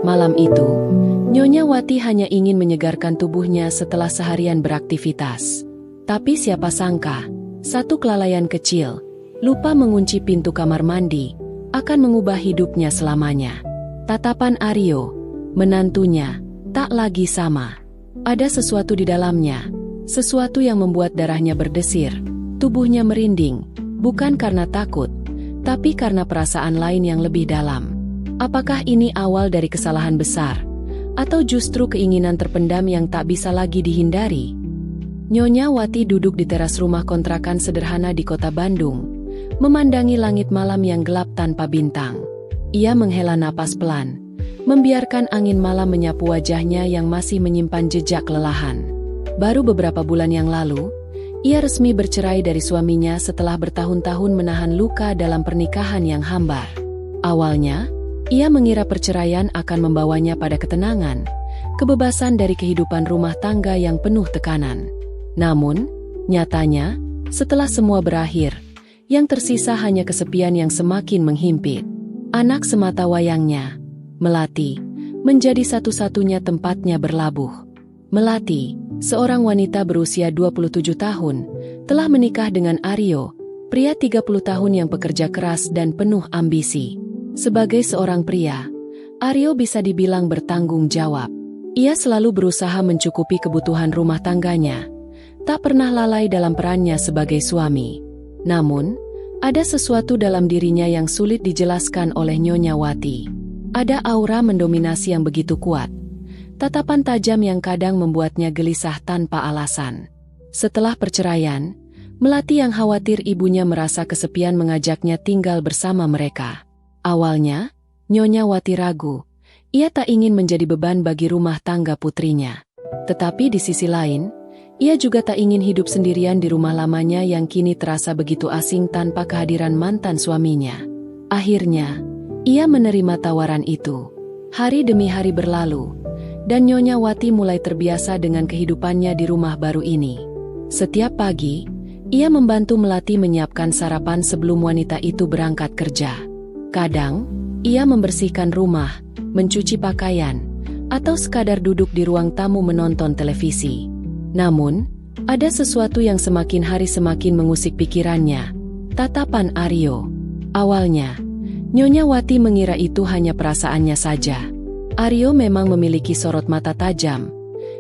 Malam itu, Nyonya Wati hanya ingin menyegarkan tubuhnya setelah seharian beraktivitas. Tapi siapa sangka, satu kelalaian kecil, lupa mengunci pintu kamar mandi, akan mengubah hidupnya selamanya. Tatapan Aryo, menantunya, tak lagi sama. Ada sesuatu di dalamnya, sesuatu yang membuat darahnya berdesir, tubuhnya merinding, bukan karena takut, tapi karena perasaan lain yang lebih dalam. Apakah ini awal dari kesalahan besar, atau justru keinginan terpendam yang tak bisa lagi dihindari? Nyonya Wati duduk di teras rumah kontrakan sederhana di kota Bandung, memandangi langit malam yang gelap tanpa bintang. Ia menghela napas pelan, membiarkan angin malam menyapu wajahnya yang masih menyimpan jejak kelelahan. Baru beberapa bulan yang lalu, ia resmi bercerai dari suaminya setelah bertahun-tahun menahan luka dalam pernikahan yang hambar. Awalnya, ia mengira perceraian akan membawanya pada ketenangan, kebebasan dari kehidupan rumah tangga yang penuh tekanan. Namun, nyatanya, setelah semua berakhir, yang tersisa hanya kesepian yang semakin menghimpit. Anak semata wayangnya, Melati, menjadi satu-satunya tempatnya berlabuh. Melati, seorang wanita berusia 27 tahun, telah menikah dengan Aryo, pria 30 tahun yang pekerja keras dan penuh ambisi. Sebagai seorang pria, Aryo bisa dibilang bertanggung jawab. Ia selalu berusaha mencukupi kebutuhan rumah tangganya, tak pernah lalai dalam perannya sebagai suami. Namun, ada sesuatu dalam dirinya yang sulit dijelaskan oleh Nyonya Wati. Ada aura mendominasi yang begitu kuat, tatapan tajam yang kadang membuatnya gelisah tanpa alasan. Setelah perceraian, Melati yang khawatir ibunya merasa kesepian mengajaknya tinggal bersama mereka. Awalnya, Nyonya Wati ragu, ia tak ingin menjadi beban bagi rumah tangga putrinya. Tetapi di sisi lain, ia juga tak ingin hidup sendirian di rumah lamanya yang kini terasa begitu asing tanpa kehadiran mantan suaminya. Akhirnya, ia menerima tawaran itu. Hari demi hari berlalu, dan Nyonya Wati mulai terbiasa dengan kehidupannya di rumah baru ini. Setiap pagi, ia membantu Melati menyiapkan sarapan sebelum wanita itu berangkat kerja. Kadang, ia membersihkan rumah, mencuci pakaian, atau sekadar duduk di ruang tamu menonton televisi. Namun, ada sesuatu yang semakin hari semakin mengusik pikirannya, tatapan Aryo. Awalnya, Nyonya Wati mengira itu hanya perasaannya saja. Aryo memang memiliki sorot mata tajam,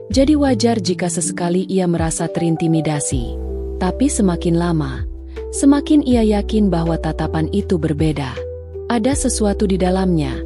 jadi wajar jika sesekali ia merasa terintimidasi. Tapi semakin lama, semakin ia yakin bahwa tatapan itu berbeda. Ada sesuatu di dalamnya,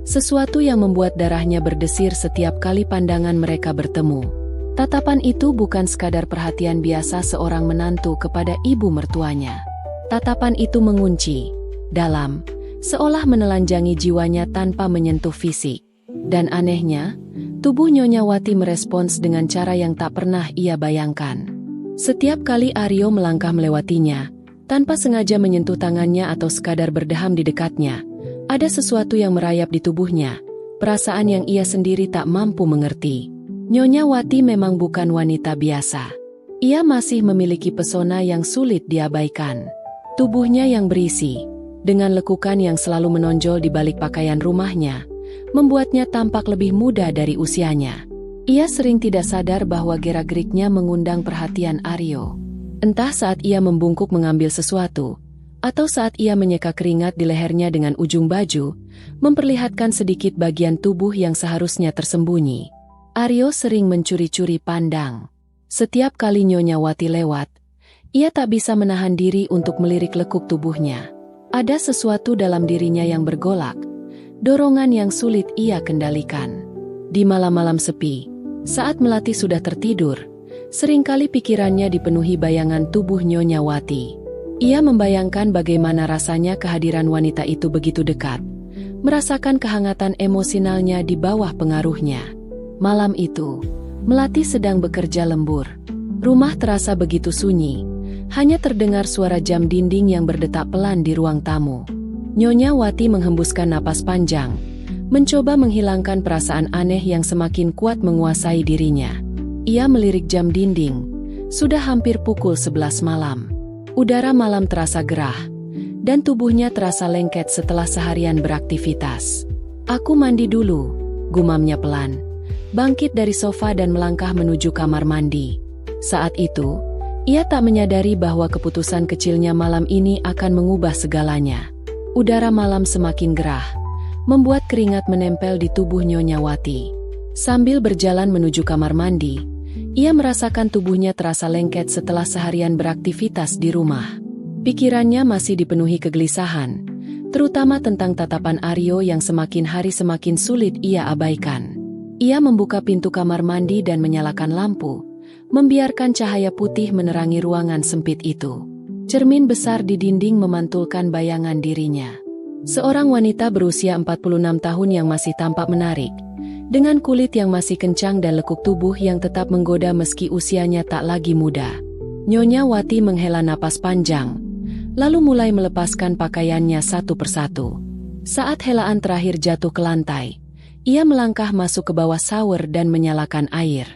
sesuatu yang membuat darahnya berdesir setiap kali pandangan mereka bertemu. Tatapan itu bukan sekadar perhatian biasa seorang menantu kepada ibu mertuanya. Tatapan itu mengunci, dalam, seolah menelanjangi jiwanya tanpa menyentuh fisik. Dan anehnya, tubuh Nyonya Wati merespons dengan cara yang tak pernah ia bayangkan. Setiap kali Aryo melangkah melewatinya, tanpa sengaja menyentuh tangannya atau sekadar berdeham di dekatnya, ada sesuatu yang merayap di tubuhnya, perasaan yang ia sendiri tak mampu mengerti. Nyonya Wati memang bukan wanita biasa. Ia masih memiliki pesona yang sulit diabaikan. Tubuhnya yang berisi, dengan lekukan yang selalu menonjol di balik pakaian rumahnya, membuatnya tampak lebih muda dari usianya. Ia sering tidak sadar bahwa gerak-geriknya mengundang perhatian Aryo. Entah saat ia membungkuk mengambil sesuatu, atau saat ia menyeka keringat di lehernya dengan ujung baju, memperlihatkan sedikit bagian tubuh yang seharusnya tersembunyi. Aryo sering mencuri-curi pandang. Setiap kali Nyonya Wati lewat, ia tak bisa menahan diri untuk melirik lekuk tubuhnya. Ada sesuatu dalam dirinya yang bergolak, dorongan yang sulit ia kendalikan. Di malam-malam sepi, saat Melati sudah tertidur, seringkali pikirannya dipenuhi bayangan tubuh Nyonya Wati. Ia membayangkan bagaimana rasanya kehadiran wanita itu begitu dekat, merasakan kehangatan emosionalnya di bawah pengaruhnya. Malam itu, Melati sedang bekerja lembur. Rumah terasa begitu sunyi, hanya terdengar suara jam dinding yang berdetak pelan di ruang tamu. Nyonya Wati menghembuskan napas panjang, mencoba menghilangkan perasaan aneh yang semakin kuat menguasai dirinya. Ia melirik jam dinding. Sudah hampir pukul 11 malam. Udara malam terasa gerah. dan tubuhnya terasa lengket setelah seharian beraktivitas. "Aku mandi dulu," gumamnya pelan. Bangkit dari sofa dan melangkah menuju kamar mandi. Saat itu, ia tak menyadari bahwa keputusan kecilnya malam ini akan mengubah segalanya. Udara malam semakin gerah, membuat keringat menempel di tubuh Nyonya Wati. Sambil berjalan menuju kamar mandi, ia merasakan tubuhnya terasa lengket setelah seharian beraktivitas di rumah. Pikirannya masih dipenuhi kegelisahan, terutama tentang tatapan Aryo yang semakin hari semakin sulit ia abaikan. Ia membuka pintu kamar mandi dan menyalakan lampu, membiarkan cahaya putih menerangi ruangan sempit itu. Cermin besar di dinding memantulkan bayangan dirinya. Seorang wanita berusia 46 tahun yang masih tampak menarik, dengan kulit yang masih kencang dan lekuk tubuh yang tetap menggoda meski usianya tak lagi muda. Nyonya Wati menghela napas panjang, lalu mulai melepaskan pakaiannya satu persatu. Saat helaan terakhir jatuh ke lantai, ia melangkah masuk ke bawah shower dan menyalakan air.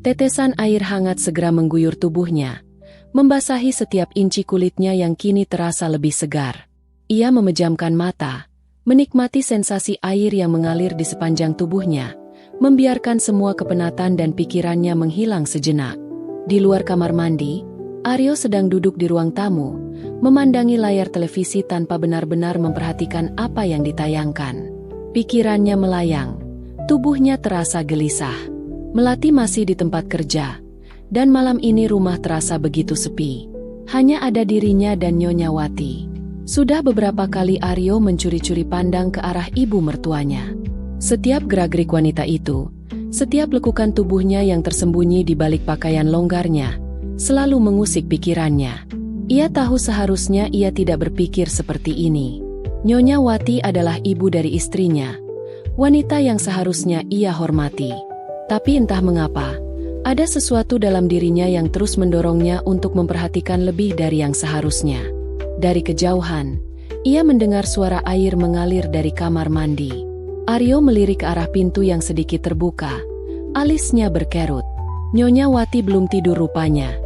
Tetesan air hangat segera mengguyur tubuhnya, membasahi setiap inci kulitnya yang kini terasa lebih segar. Ia memejamkan mata, menikmati sensasi air yang mengalir di sepanjang tubuhnya, membiarkan semua kepenatan dan pikirannya menghilang sejenak. Di luar kamar mandi, Aryo sedang duduk di ruang tamu, memandangi layar televisi tanpa benar-benar memperhatikan apa yang ditayangkan. Pikirannya melayang, tubuhnya terasa gelisah. Melati masih di tempat kerja, dan malam ini rumah terasa begitu sepi. Hanya ada dirinya dan Nyonya Wati. Sudah beberapa kali Aryo mencuri-curi pandang ke arah ibu mertuanya. Setiap gerak-gerik wanita itu, setiap lekukan tubuhnya yang tersembunyi di balik pakaian longgarnya, selalu mengusik pikirannya. Ia tahu seharusnya ia tidak berpikir seperti ini. Nyonya Wati adalah ibu dari istrinya, wanita yang seharusnya ia hormati. Tapi entah mengapa, ada sesuatu dalam dirinya yang terus mendorongnya untuk memperhatikan lebih dari yang seharusnya. Dari kejauhan, ia mendengar suara air mengalir dari kamar mandi. Aryo melirik ke arah pintu yang sedikit terbuka, alisnya berkerut. Nyonya Wati belum tidur rupanya,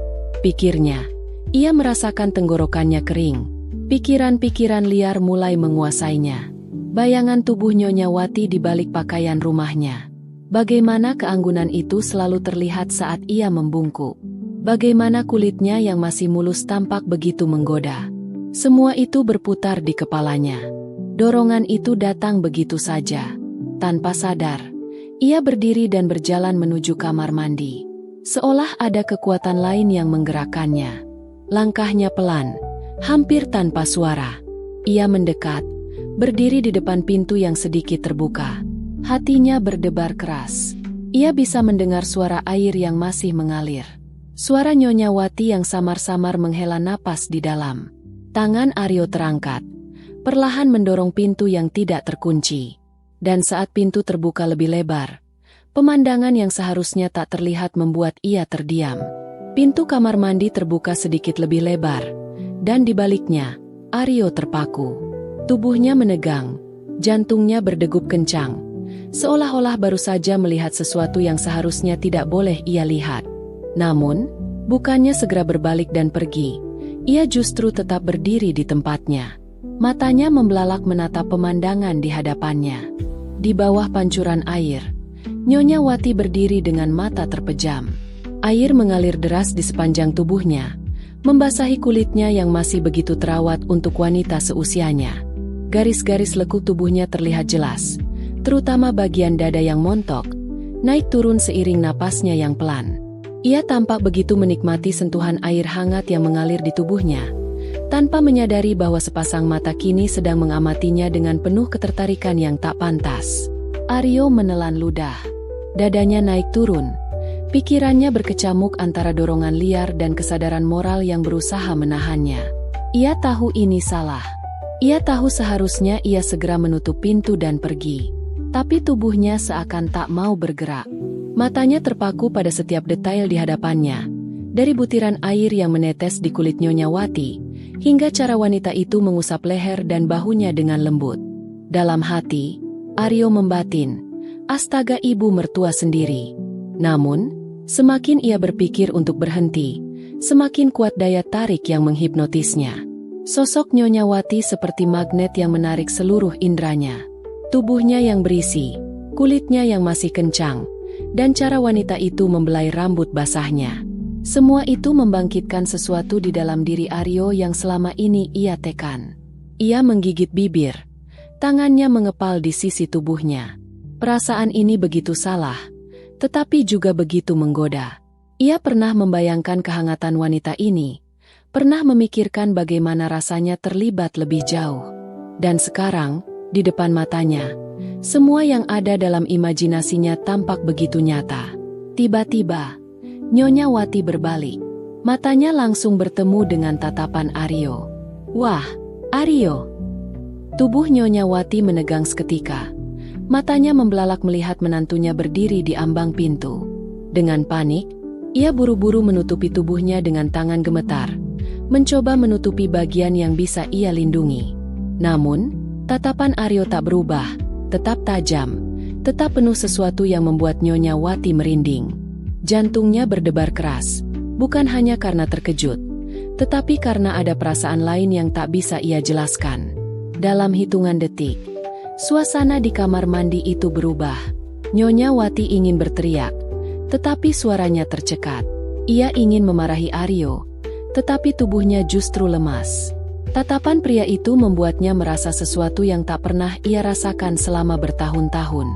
pikirnya. Ia merasakan tenggorokannya kering. Pikiran-pikiran liar mulai menguasainya. Bayangan tubuh Nyonya Wati di balik pakaian rumahnya. Bagaimana keanggunan itu selalu terlihat saat ia membungkuk. Bagaimana kulitnya yang masih mulus tampak begitu menggoda. Semua itu berputar di kepalanya. Dorongan itu datang begitu saja. Tanpa sadar, ia berdiri dan berjalan menuju kamar mandi. Seolah ada kekuatan lain yang menggerakkannya. Langkahnya pelan, hampir tanpa suara. Ia mendekat, berdiri di depan pintu yang sedikit terbuka. Hatinya berdebar keras. Ia bisa mendengar suara air yang masih mengalir. Suara Nyonya Wati yang samar-samar menghela napas di dalam. Tangan Aryo terangkat, perlahan mendorong pintu yang tidak terkunci. Dan saat pintu terbuka lebih lebar, pemandangan yang seharusnya tak terlihat membuat ia terdiam. Pintu kamar mandi terbuka sedikit lebih lebar, dan di baliknya, Aryo terpaku. Tubuhnya menegang, jantungnya berdegup kencang, seolah-olah baru saja melihat sesuatu yang seharusnya tidak boleh ia lihat. Namun, bukannya segera berbalik dan pergi, ia justru tetap berdiri di tempatnya. Matanya membelalak menatap pemandangan di hadapannya. Di bawah pancuran air, Nyonya Wati berdiri dengan mata terpejam. Air mengalir deras di sepanjang tubuhnya, membasahi kulitnya yang masih begitu terawat untuk wanita seusianya. Garis-garis lekuk tubuhnya terlihat jelas, terutama bagian dada yang montok, naik turun seiring napasnya yang pelan. Ia tampak begitu menikmati sentuhan air hangat yang mengalir di tubuhnya, tanpa menyadari bahwa sepasang mata kini sedang mengamatinya dengan penuh ketertarikan yang tak pantas. Aryo menelan ludah. Dadanya naik turun. Pikirannya berkecamuk antara dorongan liar dan kesadaran moral yang berusaha menahannya. Ia tahu ini salah. Ia tahu seharusnya ia segera menutup pintu dan pergi. Tapi tubuhnya seakan tak mau bergerak. Matanya terpaku pada setiap detail di hadapannya. Dari butiran air yang menetes di kulit Nyonya Wati, hingga cara wanita itu mengusap leher dan bahunya dengan lembut. Dalam hati, Aryo membatin, astaga ibu mertua sendiri. Namun, semakin ia berpikir untuk berhenti, semakin kuat daya tarik yang menghipnotisnya. Sosok Nyonya Wati seperti magnet yang menarik seluruh indranya. Tubuhnya yang berisi, kulitnya yang masih kencang, dan cara wanita itu membelai rambut basahnya. Semua itu membangkitkan sesuatu di dalam diri Aryo yang selama ini ia tekan. Ia menggigit bibir. Tangannya mengepal di sisi tubuhnya. Perasaan ini begitu salah, tetapi juga begitu menggoda. Ia pernah membayangkan kehangatan wanita ini, pernah memikirkan bagaimana rasanya terlibat lebih jauh. Dan sekarang, di depan matanya, semua yang ada dalam imajinasinya tampak begitu nyata. Tiba-tiba, Nyonya Wati berbalik. Matanya langsung bertemu dengan tatapan Aryo. Wah, Aryo! Tubuh Nyonya Wati menegang seketika. Matanya membelalak melihat menantunya berdiri di ambang pintu. Dengan panik, ia buru-buru menutupi tubuhnya dengan tangan gemetar, mencoba menutupi bagian yang bisa ia lindungi. Namun, tatapan Aryo tak berubah, tetap tajam, tetap penuh sesuatu yang membuat Nyonya Wati merinding. Jantungnya berdebar keras, bukan hanya karena terkejut, tetapi karena ada perasaan lain yang tak bisa ia jelaskan. Dalam hitungan detik, suasana di kamar mandi itu berubah. Nyonya Wati ingin berteriak, tetapi suaranya tercekat. Ia ingin memarahi Aryo, tetapi tubuhnya justru lemas. Tatapan pria itu membuatnya merasa sesuatu yang tak pernah ia rasakan selama bertahun-tahun.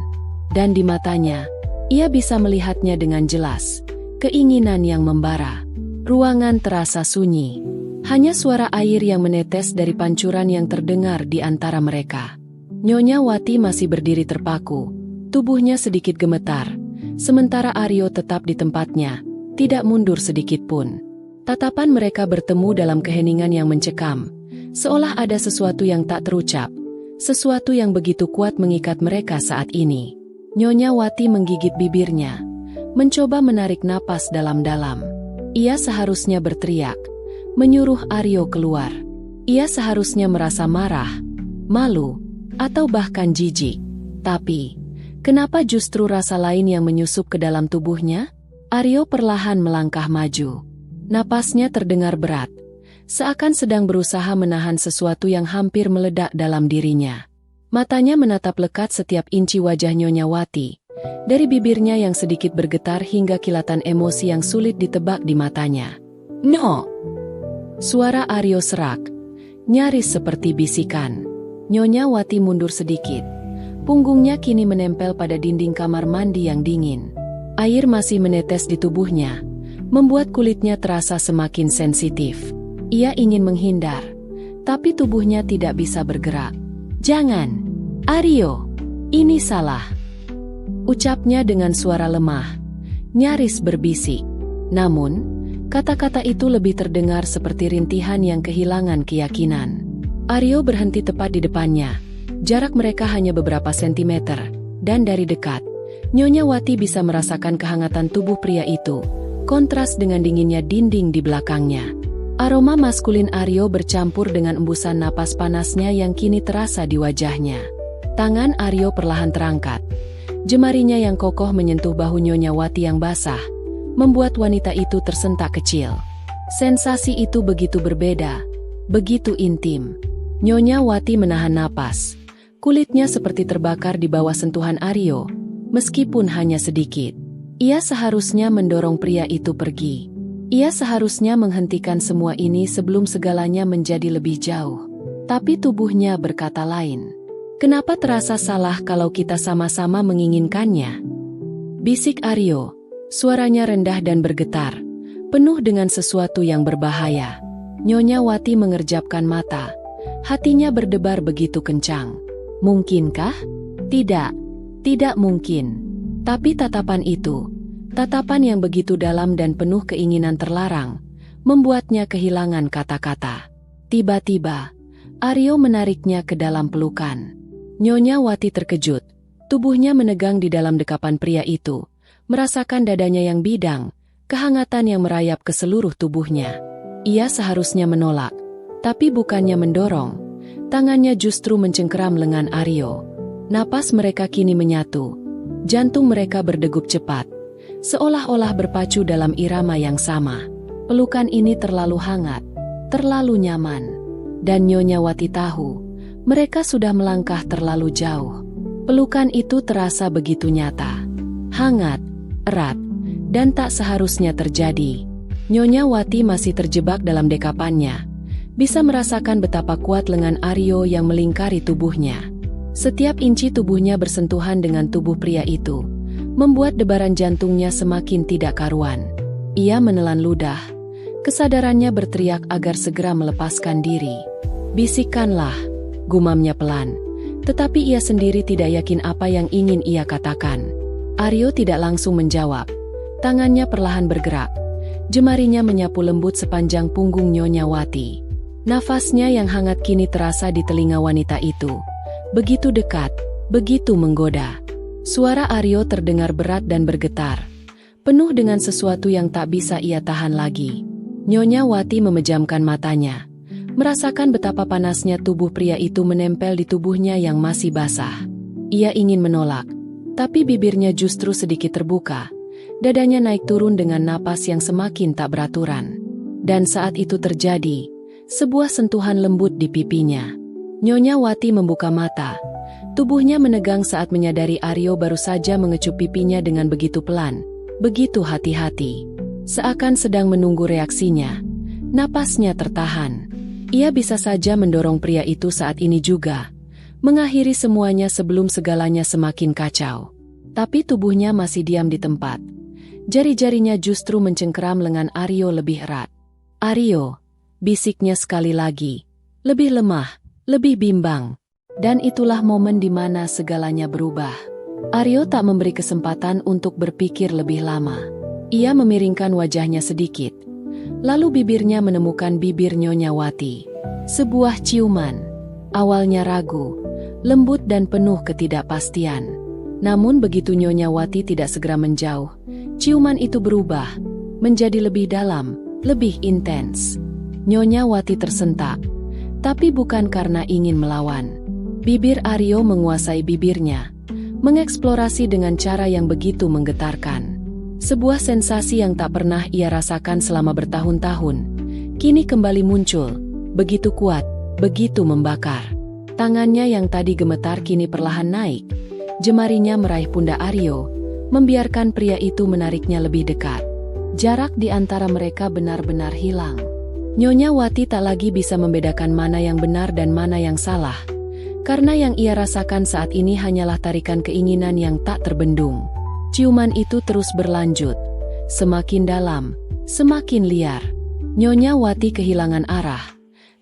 Dan di matanya, ia bisa melihatnya dengan jelas. Keinginan yang membara. Ruangan terasa sunyi. Hanya suara air yang menetes dari pancuran yang terdengar di antara mereka. Nyonya Wati masih berdiri terpaku. Tubuhnya sedikit gemetar. Sementara Aryo tetap di tempatnya, tidak mundur sedikit pun. Tatapan mereka bertemu dalam keheningan yang mencekam, seolah ada sesuatu yang tak terucap, sesuatu yang begitu kuat mengikat mereka saat ini. Nyonya Wati menggigit bibirnya, mencoba menarik napas dalam-dalam. Ia seharusnya berteriak, menyuruh Aryo keluar. Ia seharusnya merasa marah, malu, atau bahkan jijik. Tapi, kenapa justru rasa lain yang menyusup ke dalam tubuhnya? Aryo perlahan melangkah maju. Napasnya terdengar berat, seakan sedang berusaha menahan sesuatu yang hampir meledak dalam dirinya. Matanya menatap lekat setiap inci wajah Nyonya Wati, dari bibirnya yang sedikit bergetar hingga kilatan emosi yang sulit ditebak di matanya. "No!" Suara Aryo serak, nyaris seperti bisikan. Nyonya Wati mundur sedikit. Punggungnya kini menempel pada dinding kamar mandi yang dingin. Air masih menetes di tubuhnya, membuat kulitnya terasa semakin sensitif. Ia ingin menghindar, tapi tubuhnya tidak bisa bergerak. "Jangan, Aryo, ini salah," ucapnya dengan suara lemah, nyaris berbisik. Namun, kata-kata itu lebih terdengar seperti rintihan yang kehilangan keyakinan. Aryo berhenti tepat di depannya. Jarak mereka hanya beberapa sentimeter, dan dari dekat, Nyonya Wati bisa merasakan kehangatan tubuh pria itu, kontras dengan dinginnya dinding di belakangnya. Aroma maskulin Aryo bercampur dengan embusan napas panasnya yang kini terasa di wajahnya. Tangan Aryo perlahan terangkat. Jemarinya yang kokoh menyentuh bahu Nyonya Wati yang basah, membuat wanita itu tersentak kecil. Sensasi itu begitu berbeda, begitu intim. Nyonya Wati menahan napas. Kulitnya seperti terbakar di bawah sentuhan Aryo, meskipun hanya sedikit. Ia seharusnya mendorong pria itu pergi. Ia seharusnya menghentikan semua ini sebelum segalanya menjadi lebih jauh. Tapi tubuhnya berkata lain. "Kenapa terasa salah kalau kita sama-sama menginginkannya?" Bisik Aryo, suaranya rendah dan bergetar, penuh dengan sesuatu yang berbahaya. Nyonya Wati mengerjapkan mata. Hatinya berdebar begitu kencang. Mungkinkah? Tidak, tidak mungkin. Tapi tatapan itu, tatapan yang begitu dalam dan penuh keinginan terlarang, membuatnya kehilangan kata-kata. Tiba-tiba, Aryo menariknya ke dalam pelukan. Nyonya Wati terkejut, tubuhnya menegang di dalam dekapan pria itu, merasakan dadanya yang bidang, kehangatan yang merayap ke seluruh tubuhnya. Ia seharusnya menolak, tapi bukannya mendorong, tangannya justru mencengkeram lengan Aryo. Napas mereka kini menyatu. Jantung mereka berdegup cepat, seolah-olah berpacu dalam irama yang sama. Pelukan ini terlalu hangat, terlalu nyaman. Dan Nyonya Wati tahu, mereka sudah melangkah terlalu jauh. Pelukan itu terasa begitu nyata, hangat, erat, dan tak seharusnya terjadi. Nyonya Wati masih terjebak dalam dekapannya, bisa merasakan betapa kuat lengan Aryo yang melingkari tubuhnya. Setiap inci tubuhnya bersentuhan dengan tubuh pria itu, membuat debaran jantungnya semakin tidak karuan. Ia menelan ludah, kesadarannya berteriak agar segera melepaskan diri. "Bisikanlah," gumamnya pelan. Tetapi ia sendiri tidak yakin apa yang ingin ia katakan. Aryo tidak langsung menjawab. Tangannya perlahan bergerak. Jemarinya menyapu lembut sepanjang punggung Nyonya Wati. Nafasnya yang hangat kini terasa di telinga wanita itu. Begitu dekat, begitu menggoda. Suara Aryo terdengar berat dan bergetar, penuh dengan sesuatu yang tak bisa ia tahan lagi. Nyonya Wati memejamkan matanya, merasakan betapa panasnya tubuh pria itu menempel di tubuhnya yang masih basah. Ia ingin menolak, tapi bibirnya justru sedikit terbuka. Dadanya naik turun dengan napas yang semakin tak beraturan. Dan saat itu terjadi, sebuah sentuhan lembut di pipinya. Nyonya Wati membuka mata. Tubuhnya menegang saat menyadari Aryo baru saja mengecup pipinya dengan begitu pelan, begitu hati-hati. Seakan sedang menunggu reaksinya. Napasnya tertahan. Ia bisa saja mendorong pria itu saat ini juga, mengakhiri semuanya sebelum segalanya semakin kacau. Tapi tubuhnya masih diam di tempat. Jari-jarinya justru mencengkeram lengan Aryo lebih erat. "Aryo," bisiknya sekali lagi. Lebih lemah, lebih bimbang. Dan itulah momen di mana segalanya berubah. Aryo tak memberi kesempatan untuk berpikir lebih lama. Ia memiringkan wajahnya sedikit. Lalu bibirnya menemukan bibir Nyonya Wati. Sebuah ciuman. Awalnya ragu, lembut dan penuh ketidakpastian. Namun begitu Nyonya Wati tidak segera menjauh, ciuman itu berubah, menjadi lebih dalam, lebih intens. Nyonya Wati tersentak, tapi bukan karena ingin melawan. Bibir Aryo menguasai bibirnya, mengeksplorasi dengan cara yang begitu menggetarkan. Sebuah sensasi yang tak pernah ia rasakan selama bertahun-tahun, kini kembali muncul, begitu kuat, begitu membakar. Tangannya yang tadi gemetar kini perlahan naik, jemarinya meraih pundak Aryo, membiarkan pria itu menariknya lebih dekat. Jarak di antara mereka benar-benar hilang. Nyonya Wati tak lagi bisa membedakan mana yang benar dan mana yang salah, karena yang ia rasakan saat ini hanyalah tarikan keinginan yang tak terbendung. Ciuman itu terus berlanjut, semakin dalam, semakin liar. Nyonya Wati kehilangan arah,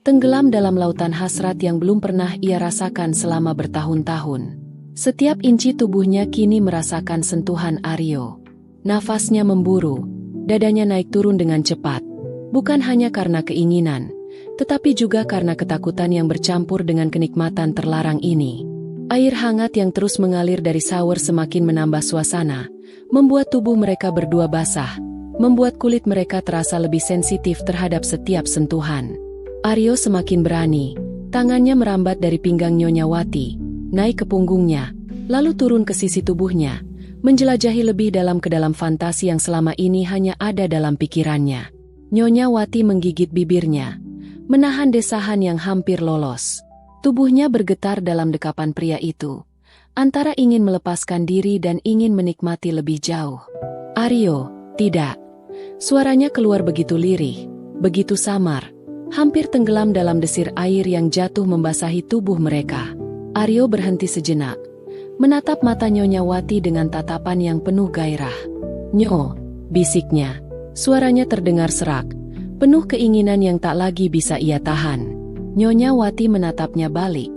tenggelam dalam lautan hasrat yang belum pernah ia rasakan selama bertahun-tahun. Setiap inci tubuhnya kini merasakan sentuhan Aryo. Nafasnya memburu, dadanya naik turun dengan cepat, bukan hanya karena keinginan, tetapi juga karena ketakutan yang bercampur dengan kenikmatan terlarang ini. Air hangat yang terus mengalir dari shower semakin menambah suasana, membuat tubuh mereka berdua basah, membuat kulit mereka terasa lebih sensitif terhadap setiap sentuhan. Aryo semakin berani, tangannya merambat dari pinggang Nyonya Wati, naik ke punggungnya, lalu turun ke sisi tubuhnya, menjelajahi lebih dalam ke dalam fantasi yang selama ini hanya ada dalam pikirannya. Nyonya Wati menggigit bibirnya, menahan desahan yang hampir lolos. Tubuhnya bergetar dalam dekapan pria itu, antara ingin melepaskan diri dan ingin menikmati lebih jauh. "Aryo, tidak." Suaranya keluar begitu lirih, begitu samar, hampir tenggelam dalam desir air yang jatuh membasahi tubuh mereka. Aryo berhenti sejenak, menatap mata Nyonya Wati dengan tatapan yang penuh gairah. "Nyo," bisiknya. Suaranya terdengar serak, penuh keinginan yang tak lagi bisa ia tahan. Nyonya Wati menatapnya balik,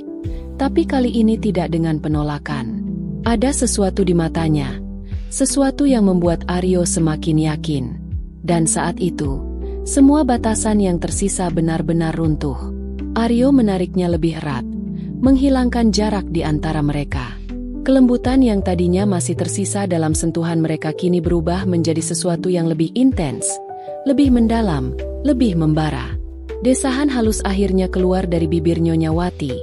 tapi kali ini tidak dengan penolakan. Ada sesuatu di matanya, sesuatu yang membuat Aryo semakin yakin. Dan saat itu, semua batasan yang tersisa benar-benar runtuh. Aryo menariknya lebih erat, menghilangkan jarak di antara mereka. Kelembutan yang tadinya masih tersisa dalam sentuhan mereka kini berubah menjadi sesuatu yang lebih intens, lebih mendalam, lebih membara. Desahan halus akhirnya keluar dari bibir Nyonya Wati,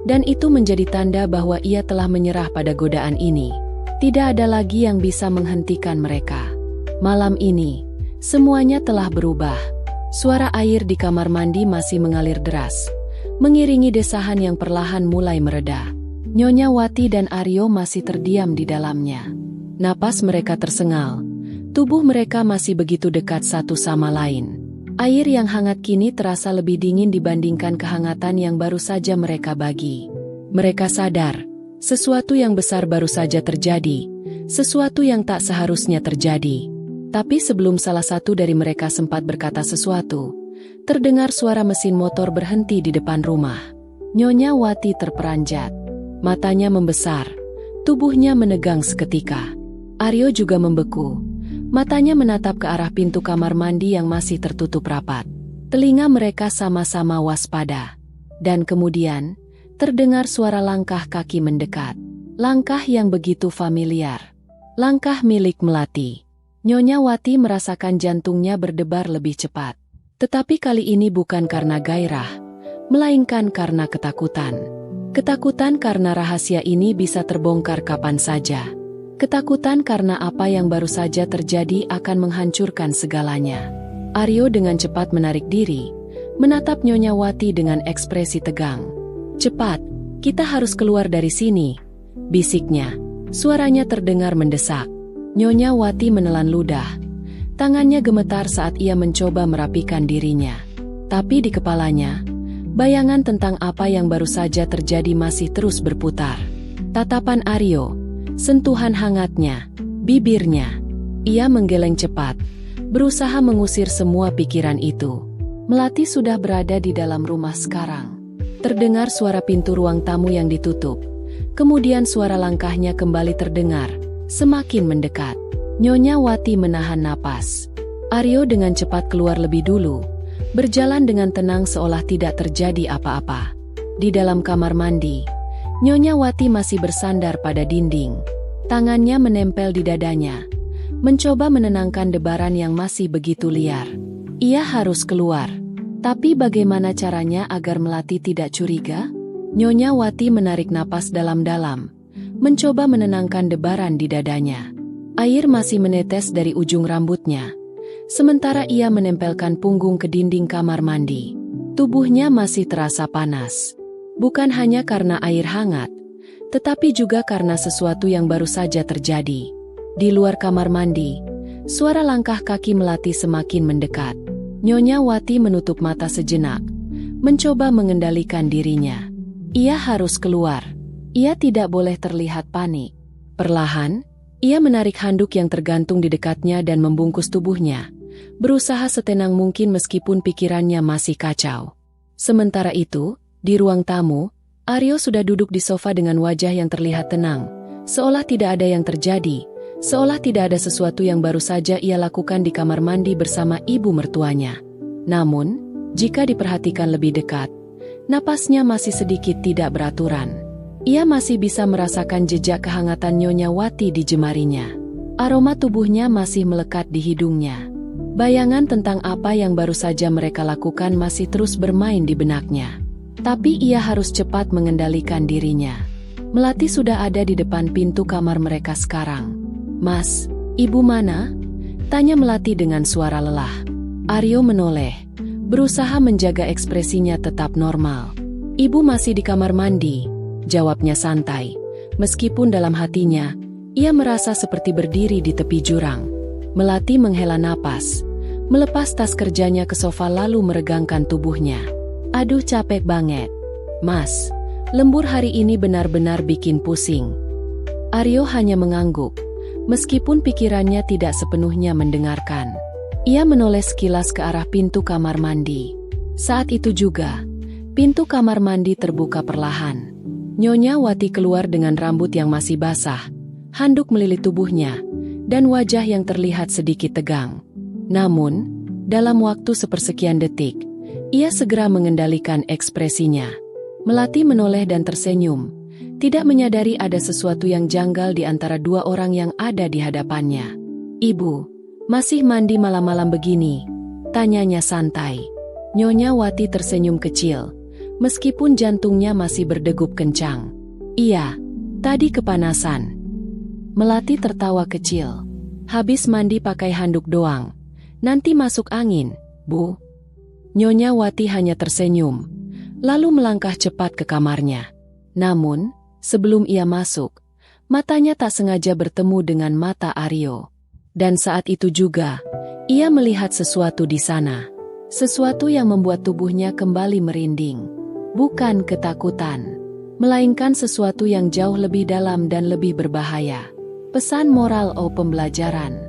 dan itu menjadi tanda bahwa ia telah menyerah pada godaan ini. Tidak ada lagi yang bisa menghentikan mereka. Malam ini, semuanya telah berubah. Suara air di kamar mandi masih mengalir deras, mengiringi desahan yang perlahan mulai mereda. Nyonya Wati dan Aryo masih terdiam di dalamnya. Napas mereka tersengal. Tubuh mereka masih begitu dekat satu sama lain. Air yang hangat kini terasa lebih dingin dibandingkan kehangatan yang baru saja mereka bagi. Mereka sadar, sesuatu yang besar baru saja terjadi, sesuatu yang tak seharusnya terjadi. Tapi sebelum salah satu dari mereka sempat berkata sesuatu, terdengar suara mesin motor berhenti di depan rumah. Nyonya Wati terperanjat. Matanya membesar, tubuhnya menegang seketika. Aryo juga membeku. Matanya menatap ke arah pintu kamar mandi yang masih tertutup rapat. Telinga mereka sama-sama waspada. Dan kemudian, terdengar suara langkah kaki mendekat. Langkah yang begitu familiar. Langkah milik Melati. Nyonya Wati merasakan jantungnya berdebar lebih cepat. Tetapi kali ini bukan karena gairah, melainkan karena ketakutan. Ketakutan karena rahasia ini bisa terbongkar kapan saja. Ketakutan karena apa yang baru saja terjadi akan menghancurkan segalanya. Aryo dengan cepat menarik diri, menatap Nyonya Wati dengan ekspresi tegang. "Cepat, kita harus keluar dari sini," bisiknya. Suaranya terdengar mendesak. Nyonya Wati menelan ludah. Tangannya gemetar saat ia mencoba merapikan dirinya. Tapi di kepalanya, bayangan tentang apa yang baru saja terjadi masih terus berputar. Tatapan Aryo, sentuhan hangatnya, bibirnya. Ia menggeleng cepat, berusaha mengusir semua pikiran itu. Melati sudah berada di dalam rumah sekarang. Terdengar suara pintu ruang tamu yang ditutup. Kemudian suara langkahnya kembali terdengar, semakin mendekat. Nyonya Wati menahan napas. Aryo dengan cepat keluar lebih dulu, berjalan dengan tenang seolah tidak terjadi apa-apa. Di dalam kamar mandi, Nyonya Wati masih bersandar pada dinding. Tangannya menempel di dadanya, mencoba menenangkan debaran yang masih begitu liar. Ia harus keluar. Tapi bagaimana caranya agar Melati tidak curiga? Nyonya Wati menarik napas dalam-dalam, mencoba menenangkan debaran di dadanya. Air masih menetes dari ujung rambutnya, sementara ia menempelkan punggung ke dinding kamar mandi. Tubuhnya masih terasa panas. Bukan hanya karena air hangat, tetapi juga karena sesuatu yang baru saja terjadi. Di luar kamar mandi, suara langkah kaki Melati semakin mendekat. Nyonya Wati menutup mata sejenak, mencoba mengendalikan dirinya. Ia harus keluar. Ia tidak boleh terlihat panik. Perlahan, ia menarik handuk yang tergantung di dekatnya dan membungkus tubuhnya, berusaha setenang mungkin meskipun pikirannya masih kacau. Sementara itu, di ruang tamu, Aryo sudah duduk di sofa dengan wajah yang terlihat tenang, seolah tidak ada yang terjadi, seolah tidak ada sesuatu yang baru saja ia lakukan di kamar mandi bersama ibu mertuanya. Namun, jika diperhatikan lebih dekat, napasnya masih sedikit tidak beraturan. Ia masih bisa merasakan jejak kehangatan Nyonya Wati di jemarinya. Aroma tubuhnya masih melekat di hidungnya. Bayangan tentang apa yang baru saja mereka lakukan masih terus bermain di benaknya. Tapi ia harus cepat mengendalikan dirinya. Melati sudah ada di depan pintu kamar mereka sekarang. "Mas, ibu mana?" tanya Melati dengan suara lelah. Aryo menoleh, berusaha menjaga ekspresinya tetap normal. "Ibu masih di kamar mandi," jawabnya santai. Meskipun dalam hatinya, ia merasa seperti berdiri di tepi jurang. Melati menghela napas, melepas tas kerjanya ke sofa lalu meregangkan tubuhnya. "Aduh capek banget. Mas, lembur hari ini benar-benar bikin pusing." Aryo hanya mengangguk, meskipun pikirannya tidak sepenuhnya mendengarkan. Ia menoleh sekilas ke arah pintu kamar mandi. Saat itu juga, pintu kamar mandi terbuka perlahan. Nyonya Wati keluar dengan rambut yang masih basah, handuk melilit tubuhnya, dan wajah yang terlihat sedikit tegang. Namun, dalam waktu sepersekian detik, ia segera mengendalikan ekspresinya. Melati menoleh dan tersenyum, tidak menyadari ada sesuatu yang janggal di antara dua orang yang ada di hadapannya. "Ibu, masih mandi malam-malam begini?" tanyanya santai. Nyonya Wati tersenyum kecil, meskipun jantungnya masih berdegup kencang. "Iya, tadi kepanasan." Melati tertawa kecil. "Habis mandi pakai handuk doang. Nanti masuk angin, Bu." Nyonya Wati hanya tersenyum, lalu melangkah cepat ke kamarnya. Namun, sebelum ia masuk, matanya tak sengaja bertemu dengan mata Aryo. Dan saat itu juga, ia melihat sesuatu di sana. Sesuatu yang membuat tubuhnya kembali merinding. Bukan ketakutan, melainkan sesuatu yang jauh lebih dalam dan lebih berbahaya. Pesan moral pembelajaran.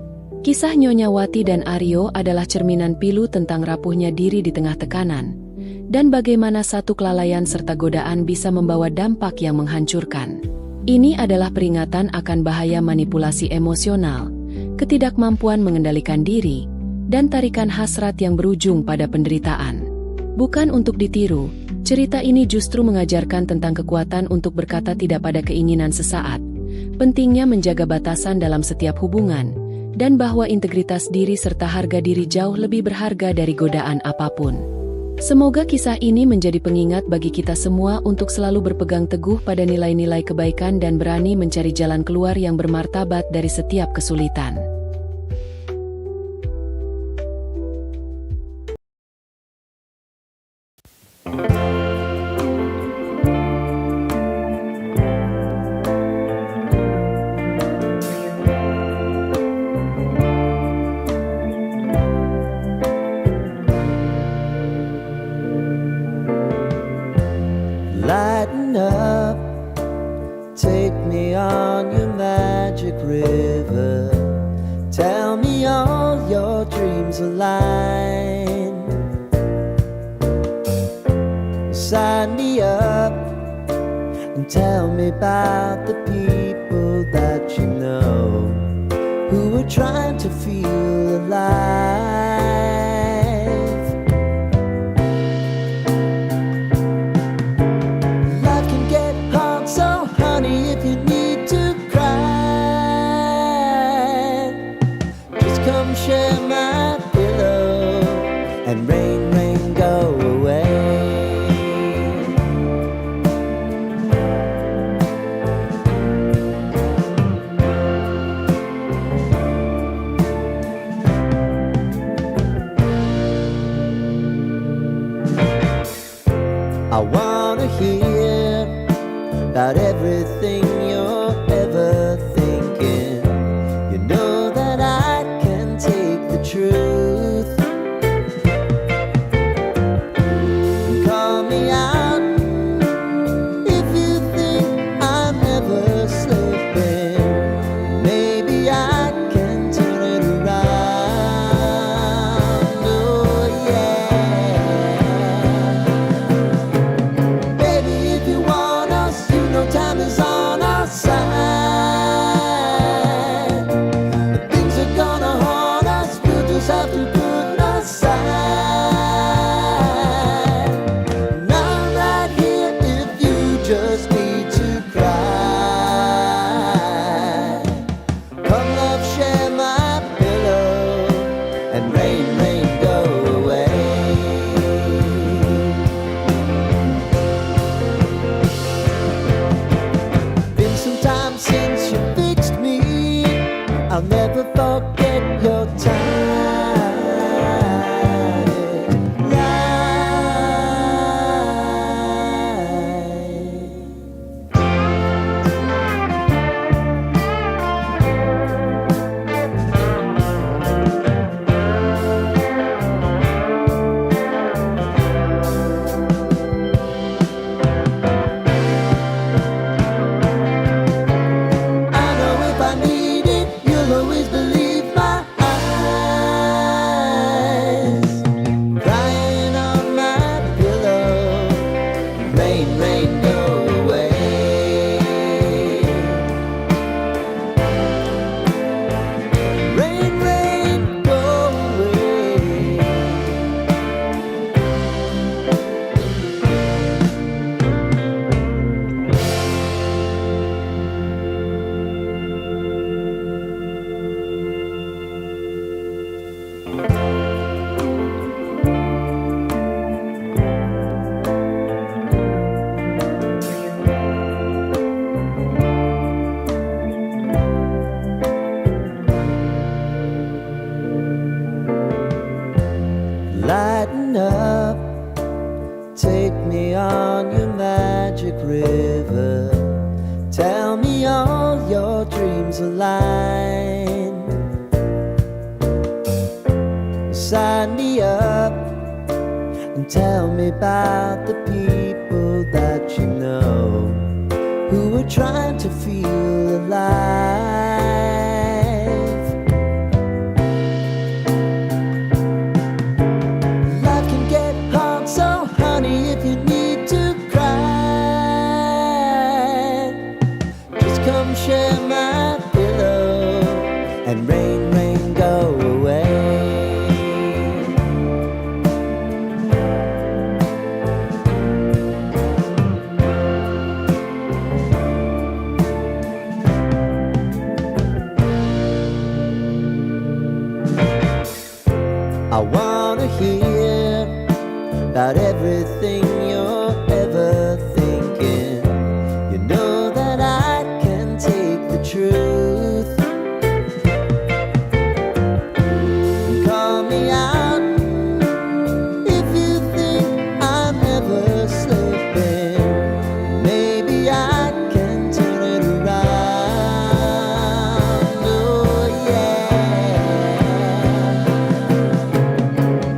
Kisah Nyonya Wati dan Aryo adalah cerminan pilu tentang rapuhnya diri di tengah tekanan, dan bagaimana satu kelalaian serta godaan bisa membawa dampak yang menghancurkan. Ini adalah peringatan akan bahaya manipulasi emosional, ketidakmampuan mengendalikan diri, dan tarikan hasrat yang berujung pada penderitaan. Bukan untuk ditiru, cerita ini justru mengajarkan tentang kekuatan untuk berkata tidak pada keinginan sesaat, pentingnya menjaga batasan dalam setiap hubungan, dan bahwa integritas diri serta harga diri jauh lebih berharga dari godaan apapun. Semoga kisah ini menjadi pengingat bagi kita semua untuk selalu berpegang teguh pada nilai-nilai kebaikan dan berani mencari jalan keluar yang bermartabat dari setiap kesulitan. Lighten up, take me on your magic river. Tell me all your dreams align. Sign me up and tell me about the people that you know who are trying to feel alive. Life can get hard, so honey, if you need to cry, just come share my pillow and rain, rain, go away. I wanna hear about everything you're ever thinking. You know that I can take the truth. Call me out if you think I'm never slipping. Maybe I can turn it around. Oh yeah. Baby, if you want us, you know time is on our side. If things are gonna haunt us, we'll just have to put aside. And I'm right here if you just need to cry. Come love, share my pillow, and rain, rain, go away. Been some time since you fixed me. I'll never forget your time. I know if I need it, you'll always all your dreams align. Sign me up and tell me about the people that you know who are trying to feel alive. Life can get hard, so honey, if you need to cry, just come share my pillow and rain, rain, go away. I wanna hear about everything you're ever thinking. You know that I can take the truth. Call me out if you think I'm ever slipping. Maybe I can turn it around. Oh yeah.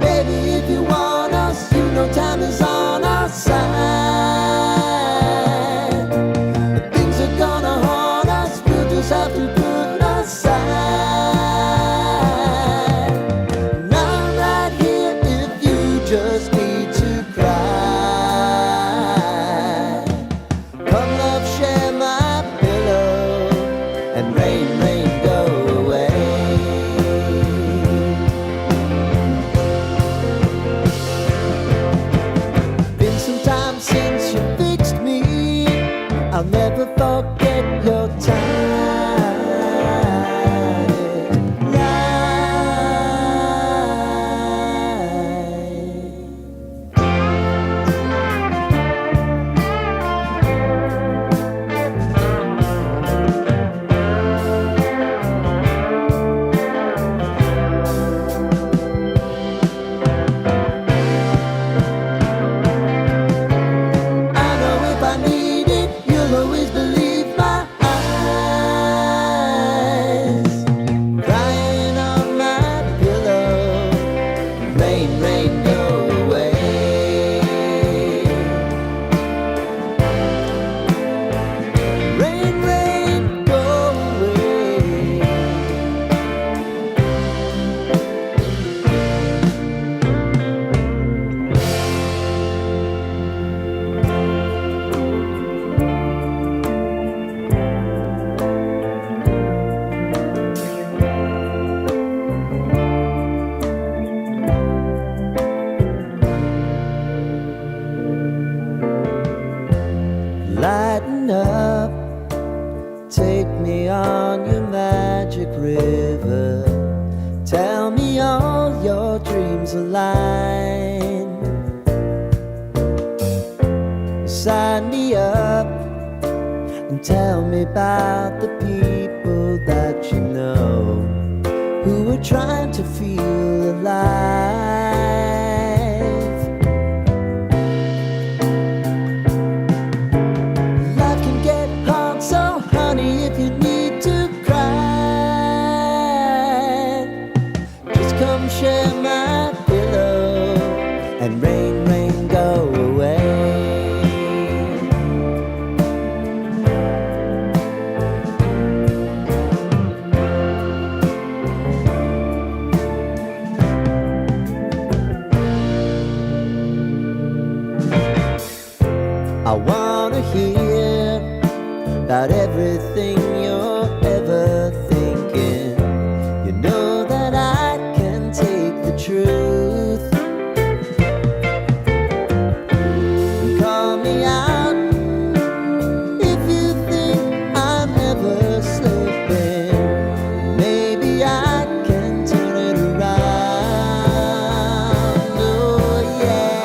Baby, if you want us, you know time is on our side. If things are gonna haunt us, we'll just have to put aside. And I'm right here if you just need to cry. Come love, share my pillow and rain, rain, go away. Been some time since you fixed me. I'll never forget your time. I know if I need it, you'll always believe my eyes. Crying on my pillow, rain, rain, go away. Rain, rain, go away. Lighten up, take me on your magic river. Tell me all your dreams align. Sign me up and tell me about the people that you know who are trying to feel alive. Life can get hard, so honey, if you need to cry, just come share my pillow and rain, rain, go away. I wanna hear about everything you're ever thinking. You know that I can take the truth. Call me out if you think I'm ever slipping. Maybe I can turn it around. Oh yeah.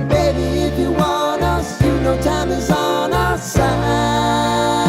Baby, if you want us, you know time is on our side.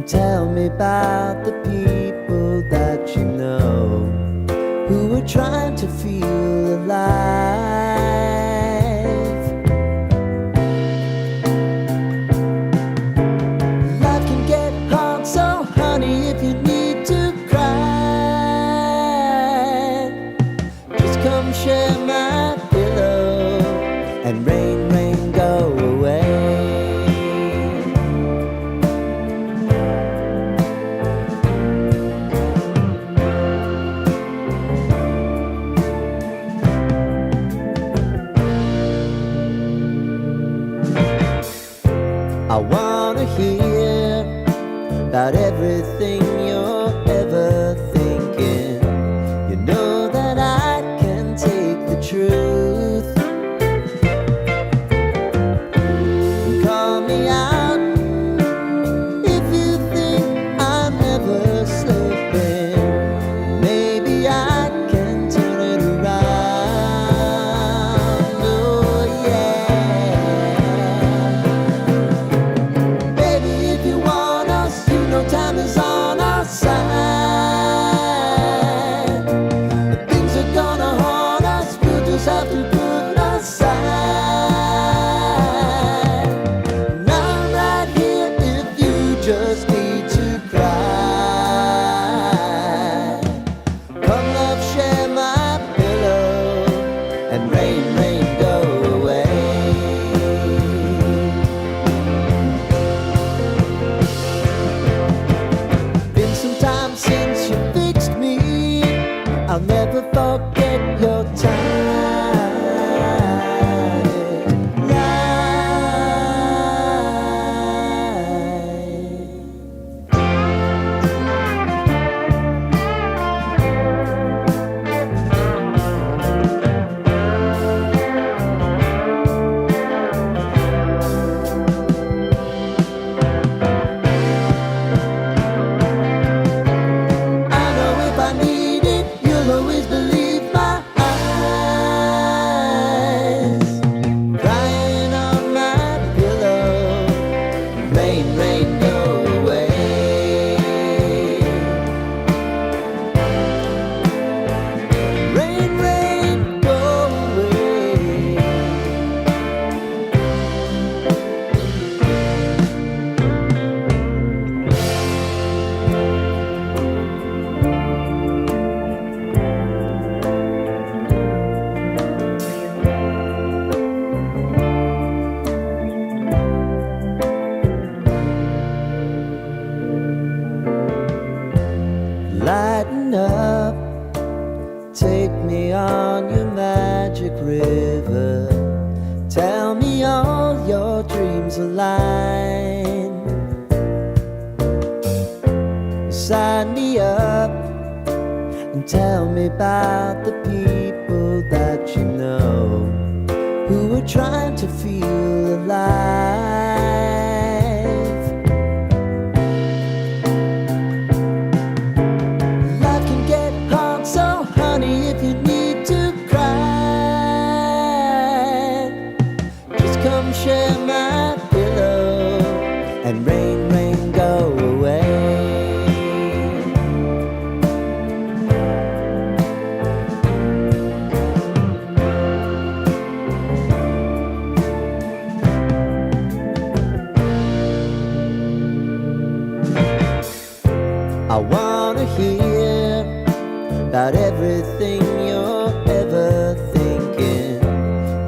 tell me about the people that you know who are trying to feel alive. Life can get hard, so honey, if you need to cry, just come share my pillow and rain, rain, go away. I wanna hear about everything you're ever thinking. You know that I can take the truth. Call me out if you think I'm never slipping. Maybe I can turn it around. Oh yeah. Baby, if you want us, you know time is on our side. If things are gonna haunt us, we'll just have to put aside. And I'm right here if you just need to cry. Come love, share my pillow and rain, rain, go away. Been some time since you fixed me. I'll never forget your I know if I need it, you'll always believe my eyes. Crying on my pillow, rain, rain, go away. Rain, rain, go away. Lighten up, take me on your magic river. Tell me all your dreams align. Sign me up and tell me about the people that you know who are trying to feel alive. Life can get hard, so honey, if you need to cry, just come share my pillow and rain, rain, go away. I wanna hear about everything you're ever thinking.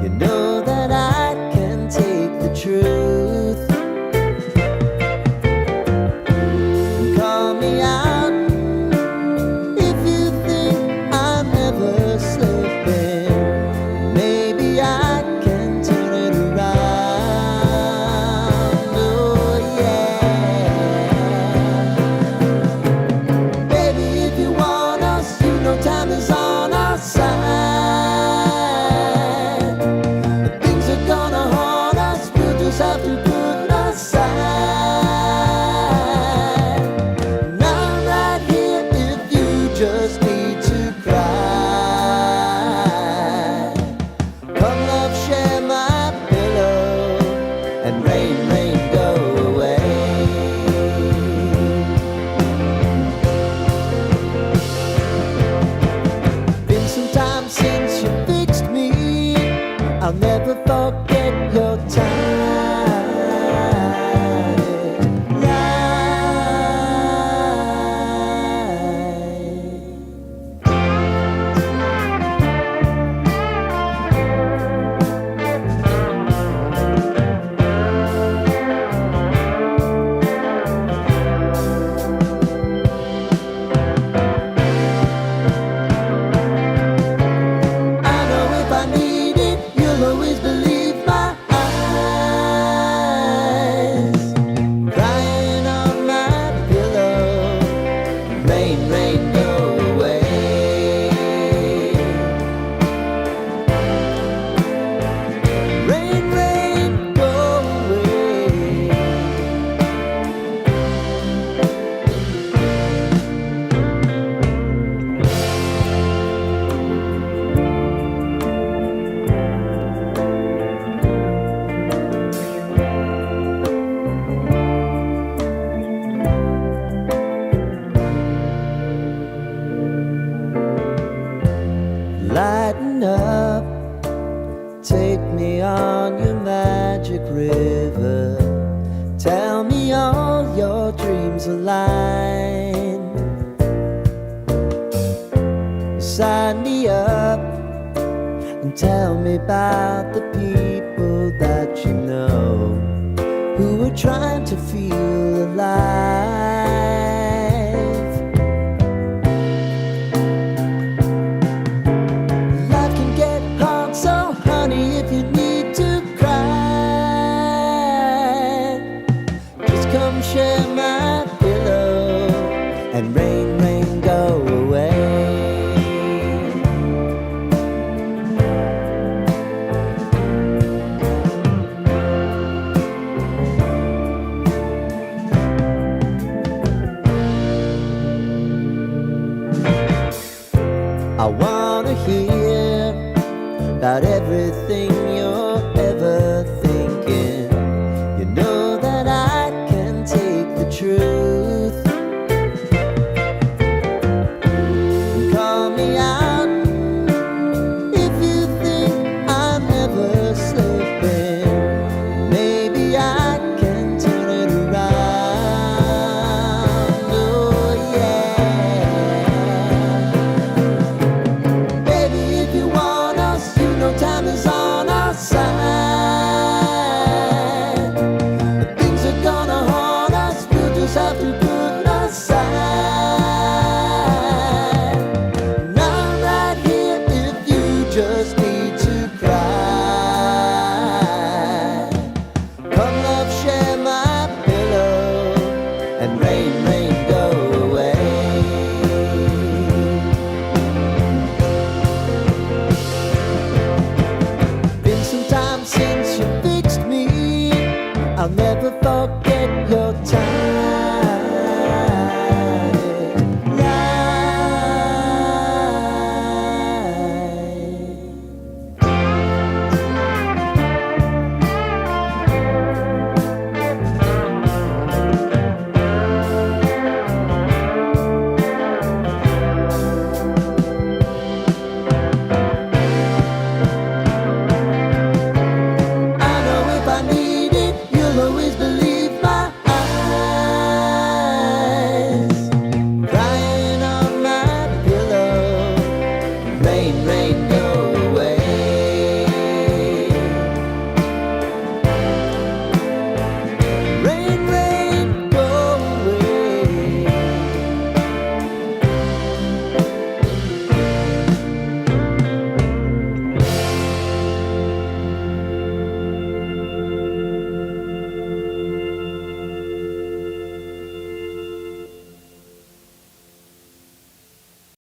You know that I can take the truth. Call me out if you think I'm never slipping. Maybe I can turn it around. Oh yeah. never forget your time. I know if I need it, you'll always believe my eyes. Crying on my pillow, rain, rain, go away. Rain, rain, go away. Lighten up, take me on your magic river. Tell me all your dreams align. Sign me up and tell me about the people that you know who are trying to feel alive. Life can get hard, so honey, if you need to cry, just come share my pillow and rain, rain, go away. I wanna hear about everything you're